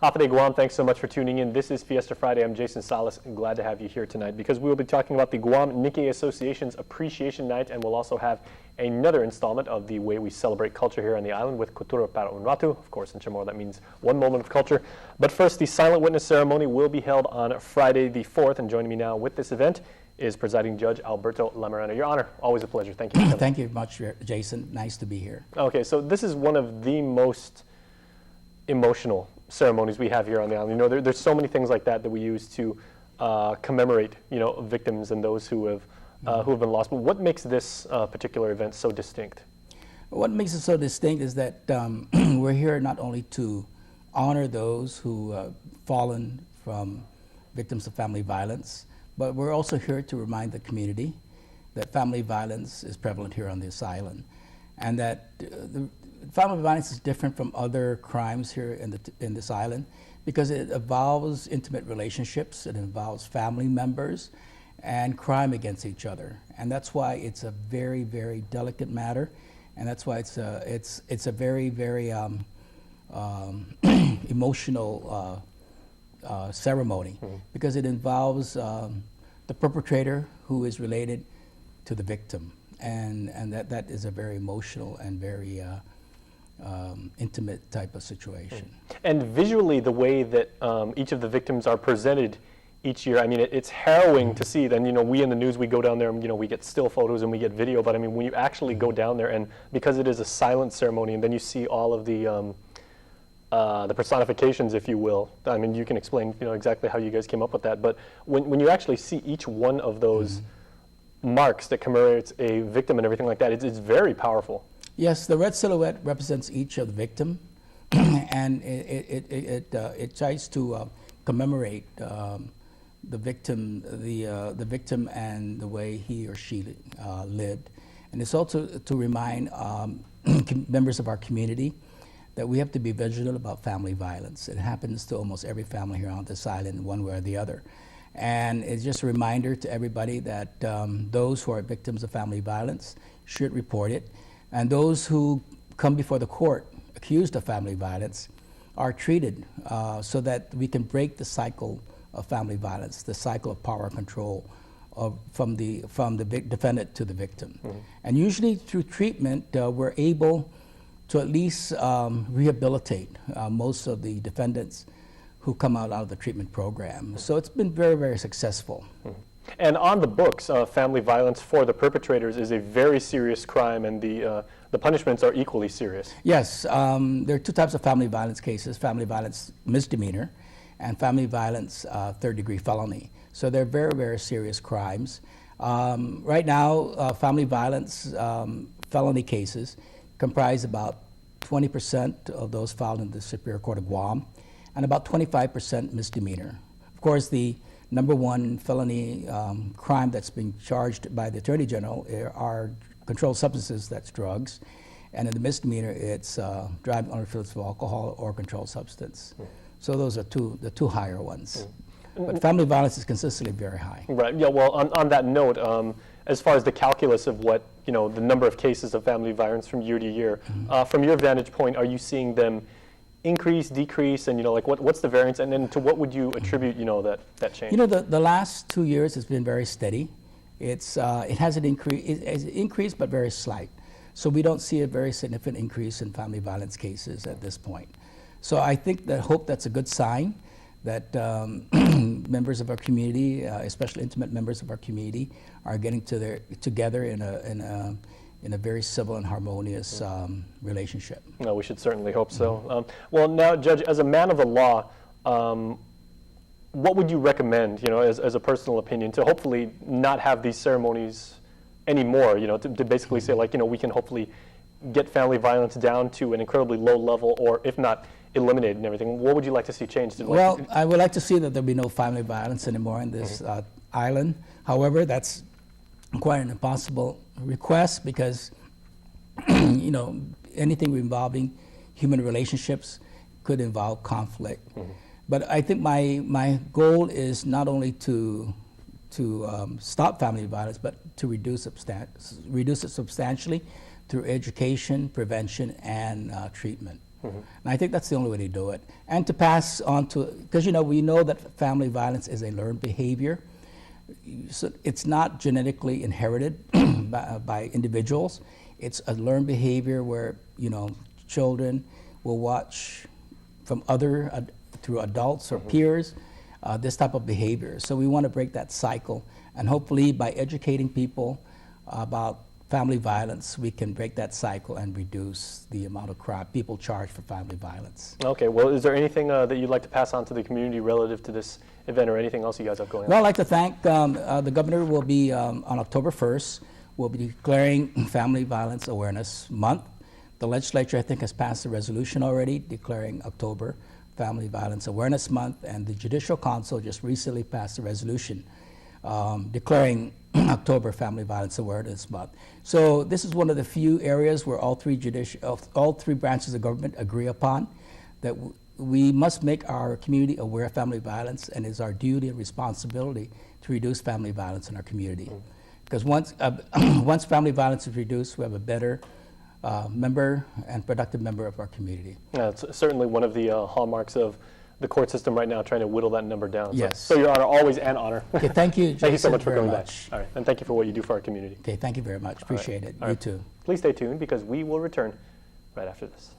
Hapade Guam, thanks so much for tuning in. This is Fiesta Friday. I'm Jason Salas, and glad to have you here tonight because we will be talking about the Guam Nikkei Association's Appreciation Night, and we'll also have another installment of the way we celebrate culture here on the island with Kultura para un Rato. Of course, in Chamorro, that means one moment of culture. But first, the silent witness ceremony will be held on Friday the 4th, and joining me now with this event is Presiding Judge Alberto Lamorena. Your Honor, always a pleasure. Thank you. Thank you much, Jason. Nice to be here. Okay, so this is one of the most emotional ceremonies we have here on the island. You know, there's so many things like that we use to commemorate, victims and those who have been lost. But what makes this particular event so distinct? What makes it so distinct is that we're here not only to honor those who have fallen from victims of family violence, but we're also here to remind the community that family violence is prevalent here on this island, and that family violence is different from other crimes here in this island because it involves intimate relationships, it involves family members, and crime against each other. And that's why it's a very, very delicate matter, and that's why it's a very, very emotional ceremony because it involves the perpetrator who is related to the victim, and that is a very emotional and very intimate type of situation. And visually, the way that each of the victims are presented each year, I mean, it's harrowing to see. Then, we in the news, we go down there and, we get still photos and we get video, but I mean, when you actually go down there, and because it is a silent ceremony, and then you see all of the personifications, if you will. I mean, you can explain, exactly how you guys came up with that, but when you actually see each one of those marks that commemorates a victim and everything like that, it's very powerful. Yes, the red silhouette represents each of the victim, and it tries to commemorate the victim, the victim and the way he or she lived, and it's also to remind members of our community that we have to be vigilant about family violence. It happens to almost every family here on this island, one way or the other. And it's just a reminder to everybody that those who are victims of family violence should report it. And those who come before the court accused of family violence are treated so that we can break the cycle of family violence, the cycle of power control from the defendant to the victim. And usually through treatment, we're able to at least rehabilitate most of the defendants who come out of the treatment program. So it's been very, very successful. And on the books, family violence for the perpetrators is a very serious crime, and the punishments are equally serious. Yes, there are two types of family violence cases: family violence misdemeanor and family violence third-degree felony. So they're very, very serious crimes. Right now, family violence felony cases comprise about 20% of those filed in the Superior Court of Guam, and about 25% misdemeanor. Of course, the number one felony crime that's being charged by the Attorney General are controlled substances, that's drugs, and in the misdemeanor, it's driving under influence of alcohol or controlled substance. So those are the two higher ones. But family violence is consistently very high. Right. Yeah. Well, on that note, as far as the calculus of what the number of cases of family violence from year to year, from your vantage point, are you seeing them increase, decrease, and what's the variance, and then to what would you attribute that change? The last 2 years has been very steady. It hasn't increased. It's increased, but very slight. So we don't see a very significant increase in family violence cases at this point. So I think hope that's a good sign that members of our community, especially intimate members of our community, are getting together in a very civil and harmonious relationship. No, we should certainly hope so. Well, now, Judge, as a man of the law, what would you recommend, as a personal opinion, to hopefully not have these ceremonies anymore? To basically say, we can hopefully get family violence down to an incredibly low level, or if not, eliminated and everything. What would you like to see changed? Well, I would like to see that there be no family violence anymore in this island. However, that's quite an impossible request because, anything involving human relationships could involve conflict. But I think my goal is not only to stop family violence, but to reduce it substantially through education, prevention, and treatment. And I think that's the only way to do it. And to pass on to, because we know that family violence is a learned behavior. So it's not genetically inherited by individuals. It's a learned behavior where, children will watch from through adults or peers, this type of behavior. So we want to break that cycle. And hopefully by educating people about family violence, we can break that cycle and reduce the amount of people charged for family violence. Okay, well, is there anything that you'd like to pass on to the community relative to this event or anything else you guys have going on? Well, I'd like to thank the governor will be on October 1st, will be declaring Family Violence Awareness Month. The legislature, I think, has passed a resolution already declaring October Family Violence Awareness Month, and the Judicial Council just recently passed a resolution declaring October Family Violence Awareness Month. So this is one of the few areas where all three branches of government agree upon that we must make our community aware of family violence, and it's our duty and responsibility to reduce family violence in our community. Because once family violence is reduced, we have a better member and productive member of our community. Yeah, it's certainly one of the hallmarks of the court system right now, trying to whittle that number down. Yes. So Your Honor, always an honor. Okay, thank you, Jason, thank you so much for coming back. All right, and thank you for what you do for our community. Okay, thank you very much. Appreciate it. You too. Please stay tuned because we will return right after this.